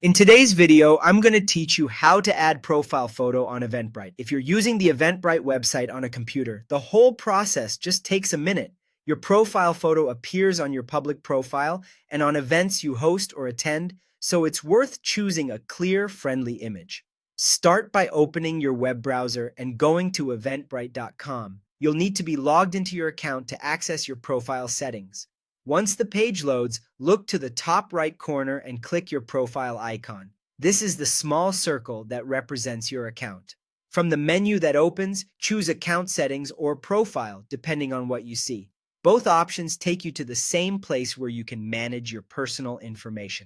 In today's video, I'm going to teach you how to add profile photo on Eventbrite. If you're using the Eventbrite website on a computer, the whole process just takes a minute. Your profile photo appears on your public profile and on events you host or attend, so it's worth choosing a clear, friendly image. Start by opening your web browser and going to eventbrite.com. You'll need to be logged into your account to access your profile settings. Once the page loads, look to the top right corner and click your profile icon. This is the small circle that represents your account. From the menu that opens, choose Account Settings or Profile, depending on what you see. Both options take you to the same place where you can manage your personal information.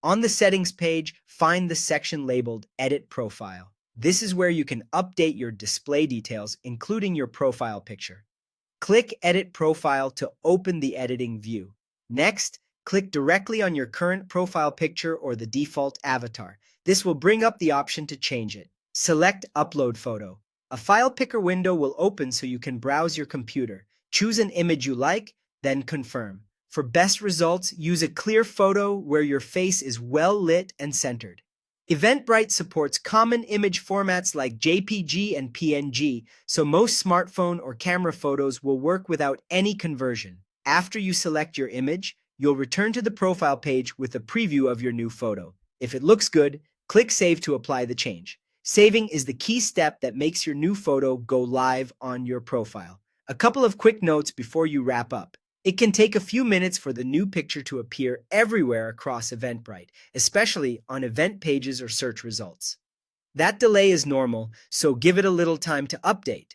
On the Settings page, find the section labeled Edit Profile. This is where you can update your display details, including your profile picture. Click Edit Profile to open the editing view. Next, click directly on your current profile picture or the default avatar. This will bring up the option to change it. Select Upload Photo. A file picker window will open so you can browse your computer. Choose an image you like, then confirm. For best results, use a clear photo where your face is well lit and centered. Eventbrite supports common image formats like JPG and PNG, so most smartphone or camera photos will work without any conversion. After you select your image, you'll return to the profile page with a preview of your new photo. If it looks good, click Save to apply the change. Saving is the key step that makes your new photo go live on your profile. A couple of quick notes before you wrap up. It can take a few minutes for the new picture to appear everywhere across Eventbrite, especially on event pages or search results. That delay is normal, so give it a little time to update.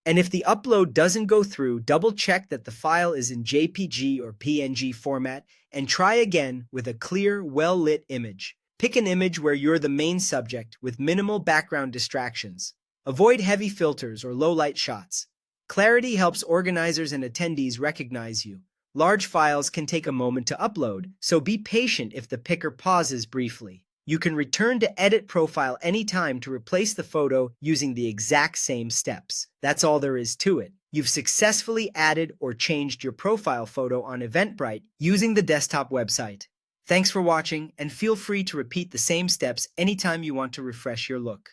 And if the upload doesn't go through, double-check that the file is in JPG or PNG format and try again with a clear, well-lit image. Pick an image where you're the main subject with minimal background distractions. Avoid heavy filters or low-light shots. Clarity helps organizers and attendees recognize you. Large files can take a moment to upload, so be patient if the picker pauses briefly. You can return to Edit Profile anytime to replace the photo using the exact same steps. That's all there is to it. You've successfully added or changed your profile photo on Eventbrite using the desktop website. Thanks for watching, and feel free to repeat the same steps anytime you want to refresh your look.